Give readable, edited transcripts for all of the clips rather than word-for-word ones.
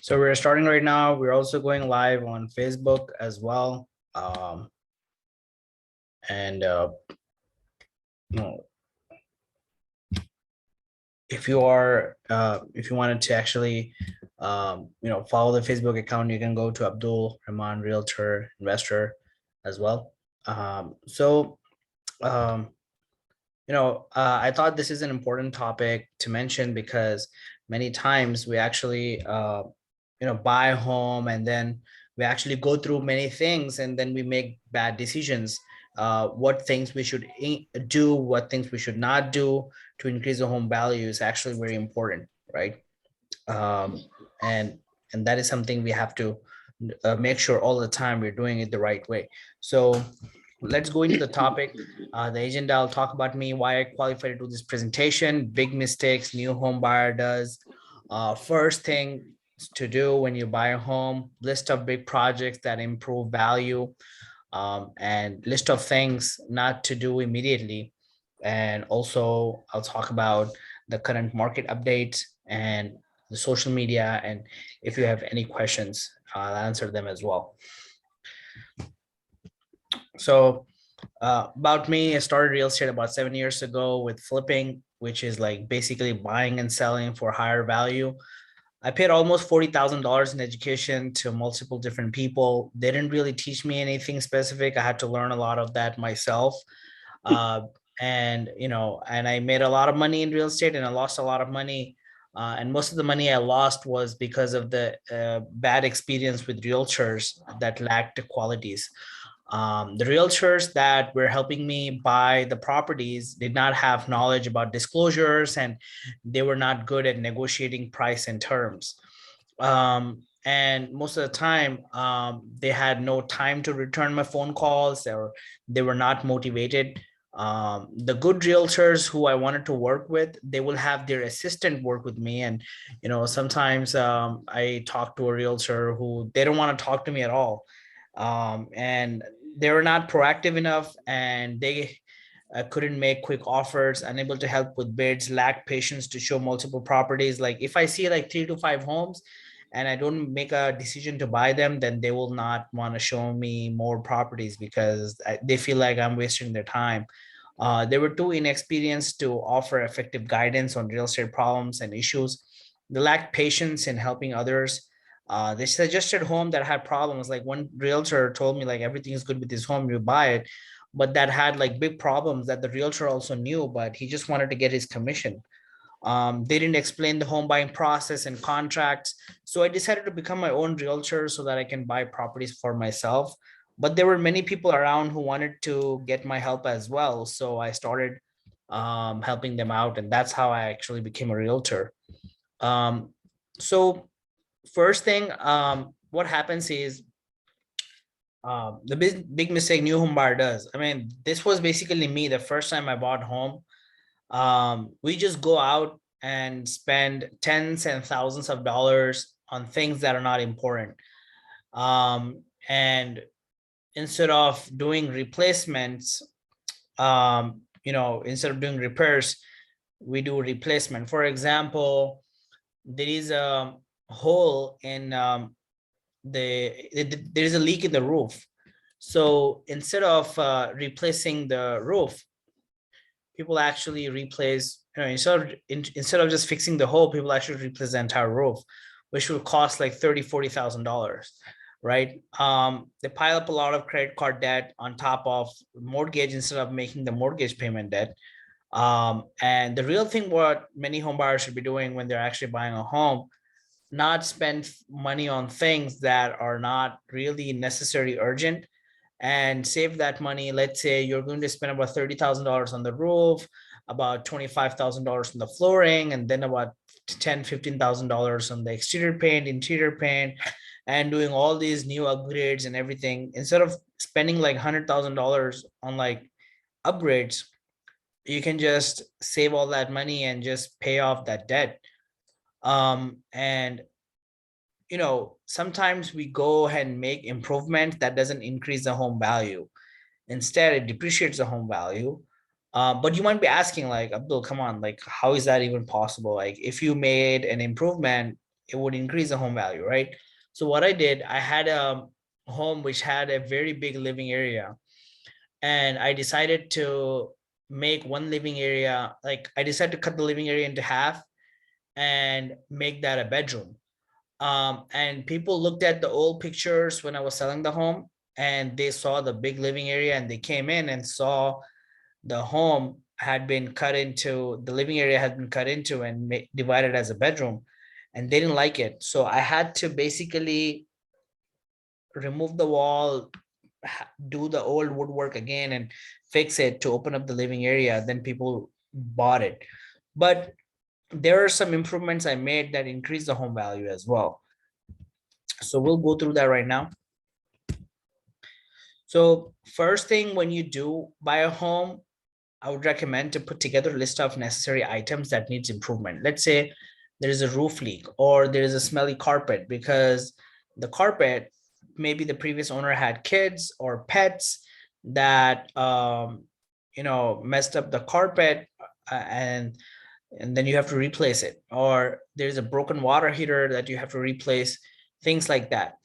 So we're starting right now. We're also going live on Facebook as well. And you know, if you are, if you wanted to actually, follow the Facebook account, you can go to Abdul Rahman Realtor Investor as well. Um, so, um, I thought this is an important topic to mention because many times we actually, buy a home and then we actually go through many things and then we make bad decisions. What things we should do, what things we should not do to increase the home value is actually very important, right? Um, and and that is something we have to make sure all the time we're doing it the right way. So let's go into the topic. The agenda, I'll talk about me, why I qualified to do this presentation, big mistakes new home buyer does. First thing to do when you buy a home, list of big projects that improve value, and list of things not to do immediately. And also I'll talk about the current market updates and the social media. And if you have any questions, I'll answer them as well. So about me, I started real estate about 7 years ago with flipping, which is like basically buying and selling for higher value. I paid almost $40,000 in education to multiple different people. They didn't really teach me anything specific. I had to learn a lot of that myself. Uh, and I made a lot of money in real estate and I lost a lot of money. And most of the money I lost was because of the bad experience with realtors that lacked the qualities. The realtors that were helping me buy the properties did not have knowledge about disclosures and they were not good at negotiating price and terms. And most of the time, they had no time to return my phone calls or they were not motivated. The good realtors who I wanted to work with, they will have their assistant work with me. And, sometimes I talk to a realtor who they don't want to talk to me at all. And they were not proactive enough and they couldn't make quick offers, unable to help with bids, lack patience to show multiple properties. Like if I see like 3 to 5 homes and I don't make a decision to buy them, then they will not want to show me more properties because they feel like I'm wasting their time. They were too inexperienced to offer effective guidance on real estate problems and issues. They lacked patience in helping others. They suggested home that had problems. Like one realtor told me like everything is good with this home, you buy it, but that had like big problems that the realtor also knew, but he just wanted to get his commission. They didn't explain the home buying process and contracts. So I decided to become my own realtor so that I can buy properties for myself. But there were many people around who wanted to get my help as well. So I started helping them out. And that's how I actually became a realtor. Um, so first thing, what happens is the big mistake new home buyer does. I mean, this was basically me the first time I bought home. We just go out and spend tens and thousands of dollars on things that are not important. And instead of doing replacements, instead of doing repairs, we do replacement. For example, there is a hole in there is a leak in the roof. So instead of replacing the roof, people actually replace, instead of just fixing the hole, people actually replace the entire roof, which will cost like $30,000-$40,000, right? They pile up a lot of credit card debt on top of mortgage instead of making the mortgage payment debt. And the real thing, what many home buyers should be doing when they're actually buying a home, not spend money on things that are not really necessary, urgent, and save that money. Let's say you're going to spend about $30,000 on the roof, about $25,000 on the flooring, and then about $10,000-$15,000 on the exterior paint, interior paint, and doing all these new upgrades and everything. Instead of spending like $100,000 on like upgrades, you can just save all that money and just pay off that debt. And sometimes we go ahead and make improvement that doesn't increase the home value. Instead, it depreciates the home value. But you might be asking like, Abdul, come on, like, how is that even possible? Like if you made an improvement, it would increase the home value, right? So what I did, I had a home which had a very big living area, and I decided to make one living area, like I decided to cut the living area into half and make that a bedroom. And people looked at the old pictures when I was selling the home, and they saw the big living area, and they came in and saw the home had been cut into, the living area had been cut into and divided as a bedroom, and they didn't like it. So I had to basically remove the wall, do the old woodwork again and fix it to open up the living area. Then people bought it. But there are some improvements I made that increase the home value as well. So we'll go through that right now. So first thing, when you do buy a home, I would recommend to put together a list of necessary items that needs improvement. Let's say there is a roof leak or there is a smelly carpet, because the carpet, maybe the previous owner had kids or pets that messed up the carpet, and then you have to replace it, or there's a broken water heater that you have to replace, things like that.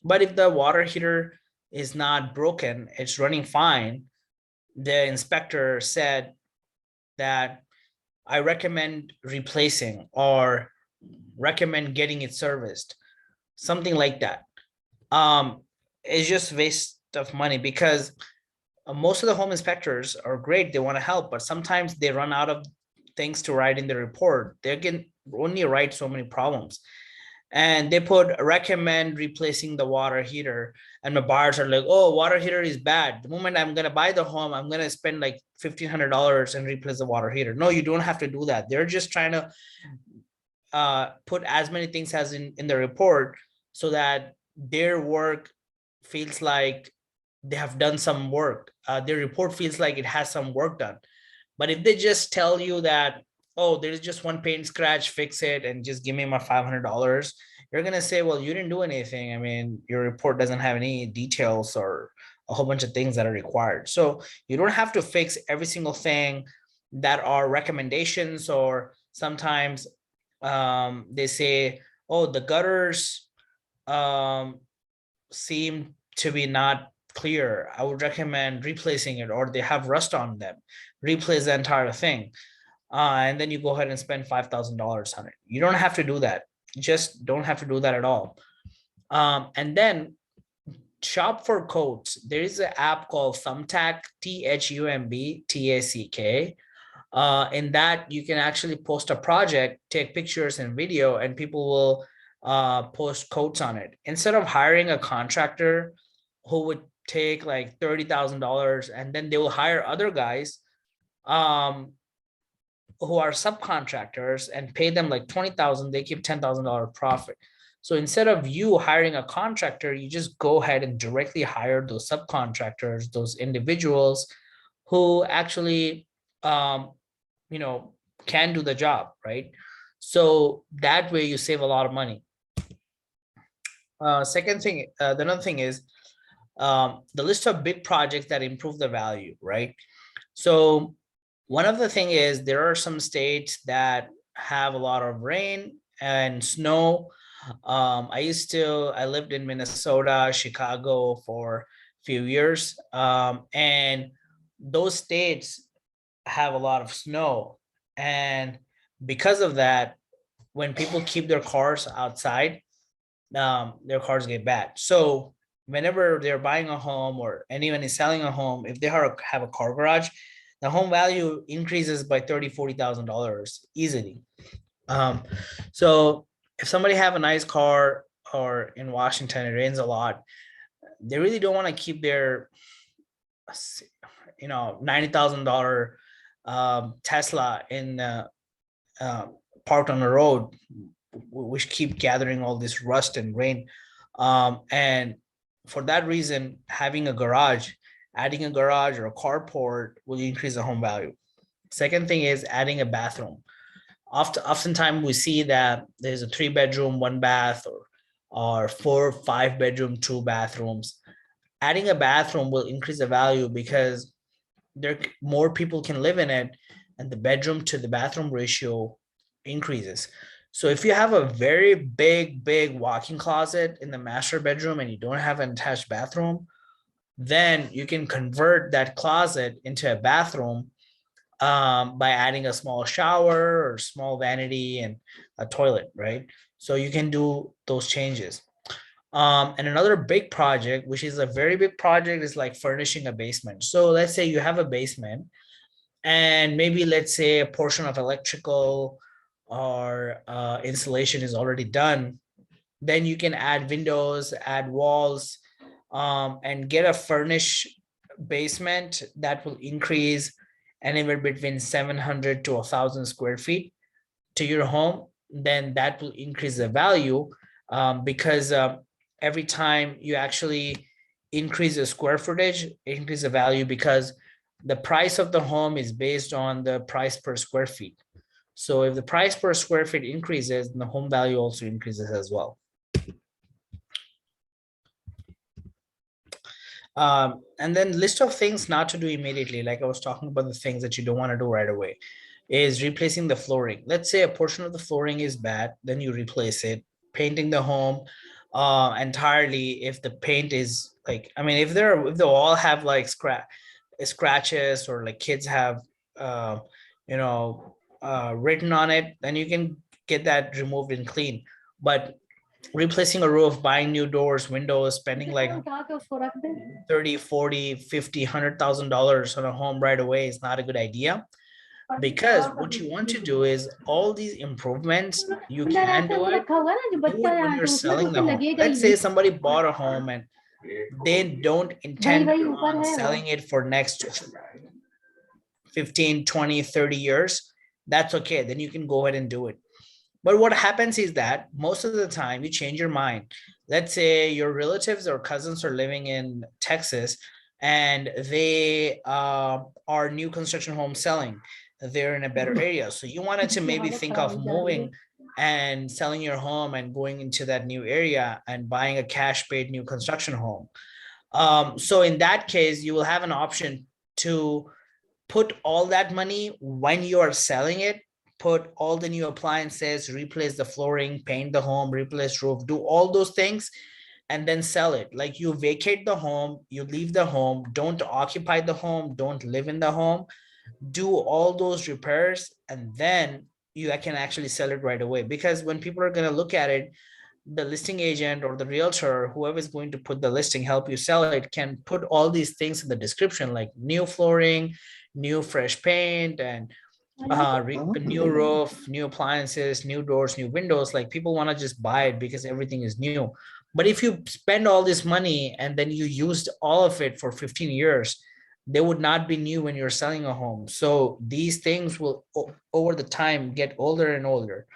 But if the water heater is not broken, it's running fine, the inspector said that I recommend replacing or recommend getting it serviced, something like that. It's just waste of money, because most of the home inspectors are great, they want to help, but sometimes they run out of things to write in the report. They can only write so many problems, and they put recommend replacing the water heater, and my buyers are like, oh, water heater is bad. The moment I'm going to buy the home, I'm going to spend like $1,500 and replace the water heater. No, you don't have to do that. They're just trying to put as many things as in the report, so that their work feels like they have done some work. Their report feels like it has some work done. But if they just tell you that, oh, there's just one paint scratch, fix it and just give me my $500, you're going to say, well, you didn't do anything. I mean, your report doesn't have any details or a whole bunch of things that are required. So you don't have to fix every single thing that are recommendations, or sometimes they say, oh, the gutters seem to be not clear. I would recommend replacing it, or they have rust on them. Replace the entire thing. And then you go ahead and spend $5,000 on it. You don't have to do that. Just don't have to do that at all. And then shop for quotes. There is an app called Thumbtack, THUMBTACK. In that you can actually post a project, take pictures and video, and people will post quotes on it. Instead of hiring a contractor who would take like $30,000, and then they will hire other guys who are subcontractors and pay them like 20,000, they keep $10,000 profit. So instead of you hiring a contractor, you just go ahead and directly hire those subcontractors, those individuals who actually can do the job, right? So that way you save a lot of money. Second thing, the another thing is the list of big projects that improve the value, right? So one of the thing is, there are some states that have a lot of rain and snow. I lived in Minnesota, Chicago for a few years, and those states have a lot of snow. And because of that, when people keep their cars outside, their cars get bad. So whenever they're buying a home or anyone is selling a home, if they have a car garage, the home value increases by $30,000-$40,000 easily. So if somebody have a nice car, or in Washington it rains a lot, they really don't want to keep their $90,000 Tesla in parked on the road, which keep gathering all this rust and rain. And for that reason, having a garage, adding a garage or a carport will increase the home value. Second thing is adding a bathroom. Oftentimes we see that there's a 3-bedroom, 1 bath, or 4, 5-bedroom, 2 bathrooms. Adding a bathroom will increase the value, because more people can live in it, and the bedroom to the bathroom ratio increases. So if you have a very big walk-in closet in the master bedroom and you don't have an attached bathroom, then you can convert that closet into a bathroom by adding a small shower or small vanity and a toilet, right? So you can do those changes. And another big project, which is a very big project, is like furnishing a basement. So let's say you have a basement and maybe let's say a portion of electrical or insulation is already done. Then you can add windows, add walls, and get a furnished basement that will increase anywhere between 700 to 1,000 square feet to your home. Then that will increase the value, because every time you actually increase the square footage, increase the value, because the price of the home is based on the price per square feet. So if the price per square feet increases, the home value also increases as well. And then list of things not to do immediately, like I was talking about, the things that you don't want to do right away is replacing the flooring. Let's say a portion of the flooring is bad, then you replace it. Painting the home entirely, if the paint is like, I mean, if they all have like scratches or like kids have uh, written on it, then you can get that removed and clean. But replacing a roof, buying new doors, windows, spending like 30, 40, 50, $100,000 on a home right away is not a good idea, because what you want to do is all these improvements, you can do it when you're selling the home. Let's say somebody bought a home and they don't intend on selling it for next 15, 20, 30 years. That's okay. Then you can go ahead and do it. But what happens is that most of the time you change your mind. Let's say your relatives or cousins are living in Texas and they are new construction home selling. They're in a better area. So you wanted to maybe think of moving and selling your home and going into that new area and buying a cash paid new construction home. So in that case, you will have an option to put all that money when you are selling it, put all the new appliances, replace the flooring, paint the home, replace roof, do all those things, and then sell it. Like you vacate the home, you leave the home, don't occupy the home, don't live in the home, do all those repairs, and then you can actually sell it right away. Because when people are going to look at it, the listing agent or the realtor, whoever is going to put the listing, help you sell it, can put all these things in the description, like new flooring, new fresh paint, and new roof, new appliances, new doors, new windows. Like people want to just buy it because everything is new. But if you spend all this money and then you used all of it for 15 years, they would not be new when you're selling a home. So these things will over the time get older and older.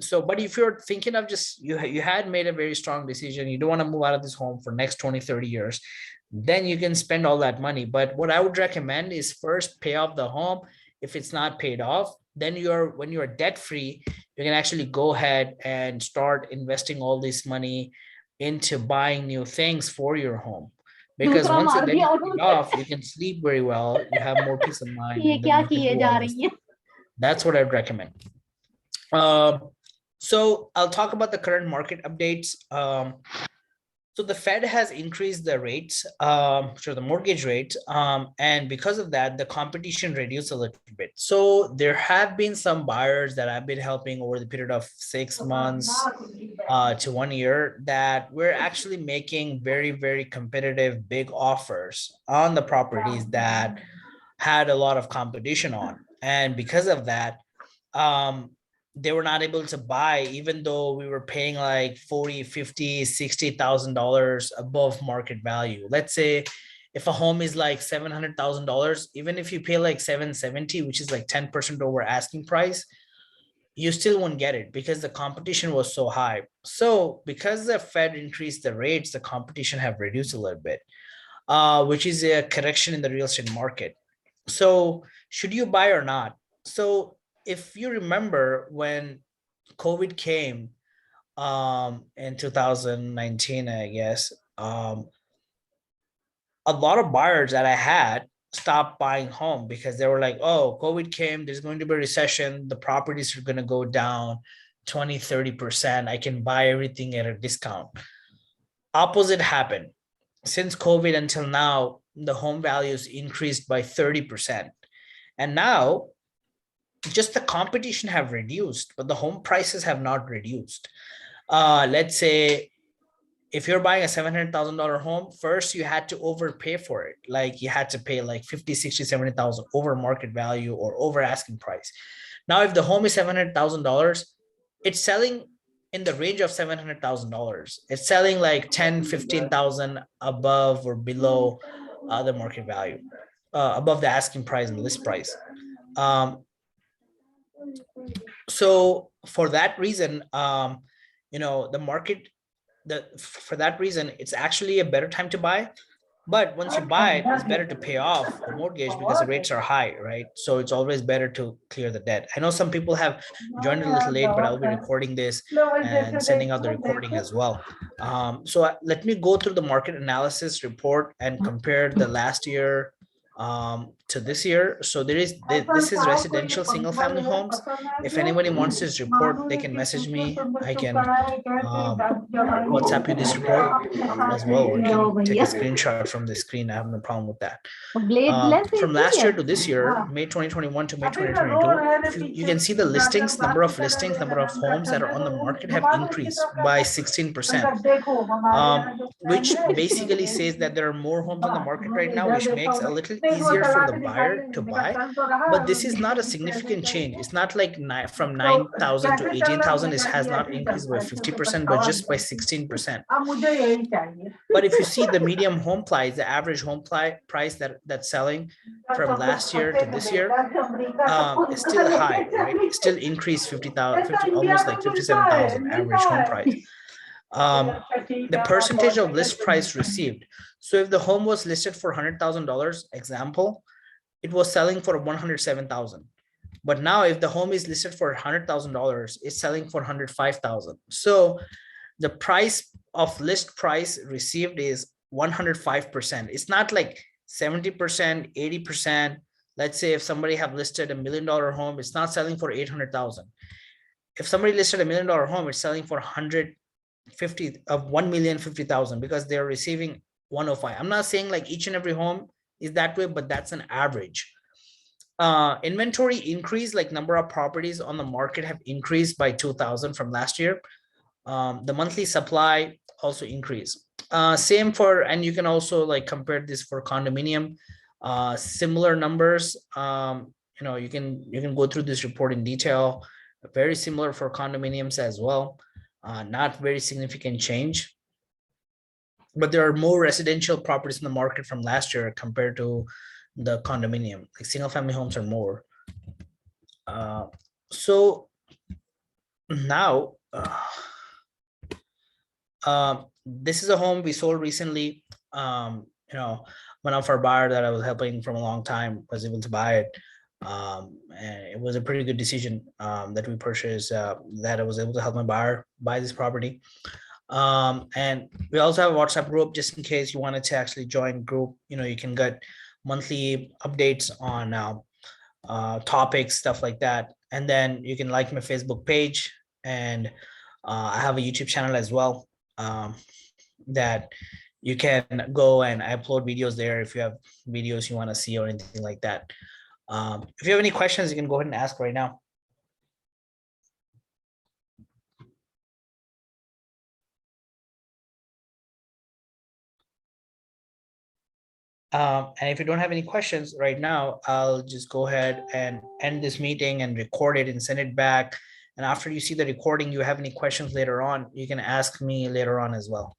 So, but if you're thinking of just, you had made a very strong decision, you don't want to move out of this home for next 20, 30 years, then you can spend all that money. But what I would recommend is first pay off the home. If it's not paid off, then when you're debt free, you can actually go ahead and start investing all this money into buying new things for your home. Because once the debt is paid off, you can sleep very well, you have more peace of mind, and then you can do all this. That's what I'd recommend. So I'll talk about the current market updates. So the Fed has increased the rates, the mortgage rate, and because of that, the competition reduced a little bit. So there have been some buyers that I've been helping over the period of 6 months to 1 year, that we're actually making very, very competitive big offers on the properties that had a lot of competition on. And because of that, they were not able to buy, even though we were paying like 40, 50, $60,000 above market value. Let's say if a home is like $700,000, even if you pay like 770, which is like 10% over asking price, you still won't get it because the competition was so high. So because the Fed increased the rates, the competition have reduced a little bit, which is a correction in the real estate market. So should you buy or not? So if you remember when COVID came in 2019, I guess, a lot of buyers that I had stopped buying home because they were like, oh, COVID came, there's going to be a recession, the properties are going to go down, 20, 30%. I can buy everything at a discount. Opposite happened. Since COVID until now, the home values increased by 30%. And now just the competition have reduced, but the home prices have not reduced. Let's say if you're buying a $700,000 home, first you had to overpay for it. Like you had to pay like 50, 60, 70,000 over market value or over asking price. Now, if the home is $700,000, it's selling in the range of $700,000. It's selling like 10, 15,000 above or below the market value, above the asking price and list price. So for that reason, the market, for that reason, it's actually a better time to buy. But once you buy it, it's better to pay off the mortgage because the rates are high, right? So it's always better to clear the debt. I know some people have joined a little late, but I'll be recording this and sending out the recording as well. So let me go through the market analysis report and compare the last year to this year. So this is residential single family homes. If anybody wants this report, they can message me. I can WhatsApp you this report as well, or you can take a screenshot from the screen. I have no problem with that. From last year to this year, May 2021 to May 2022, you can see the listings, number of listings, number of homes that are on the market have increased by 16%, which basically says that there are more homes on the market right now, which makes it a little easier for the buyer to buy. But this is not a significant change. It's not like from 9,000 to 18,000, it has not increased by 50%, but just by 16%. But if you see the medium home price, the average home price that's selling from last year to this year, is still high, right? It still increased 50,000, almost like 57,000 average home price. The percentage of list price received. So if the home was listed for $100,000, example, it was selling for 107,000. But now if the home is listed for $100,000, it's selling for 105,000. So the price of list price received is 105%. It's not like 70%, 80%. Let's say if somebody have listed $1 million home, it's not selling for 800,000. If somebody listed $1 million home, it's selling for 1,050,000 because they're receiving 105. I'm not saying like each and every home is that way, but that's an average. Inventory increase, like number of properties on the market have increased by 2,000 from last year. The monthly supply also increased. Same for, and you can also like compare this for condominium, similar numbers. You can go through this report in detail. Very similar for condominiums as well. Not very significant change, but there are more residential properties in the market from last year compared to the condominium. Like single family homes are more. So now, this is a home we sold recently. One of our buyers that I was helping from a long time was able to buy it. And it was a pretty good decision that we purchased, that I was able to help my buyer buy this property. And we also have a WhatsApp group just in case you wanted to actually join group. You can get monthly updates on topics, stuff like that. And then you can like my Facebook page, and I have a YouTube channel as well, that you can go and I upload videos there if you have videos you want to see or anything like that. If you have any questions, you can go ahead and ask right now. And if you don't have any questions right now, I'll just go ahead and end this meeting and record it and send it back. And after you see the recording, you have any questions later on, you can ask me later on as well.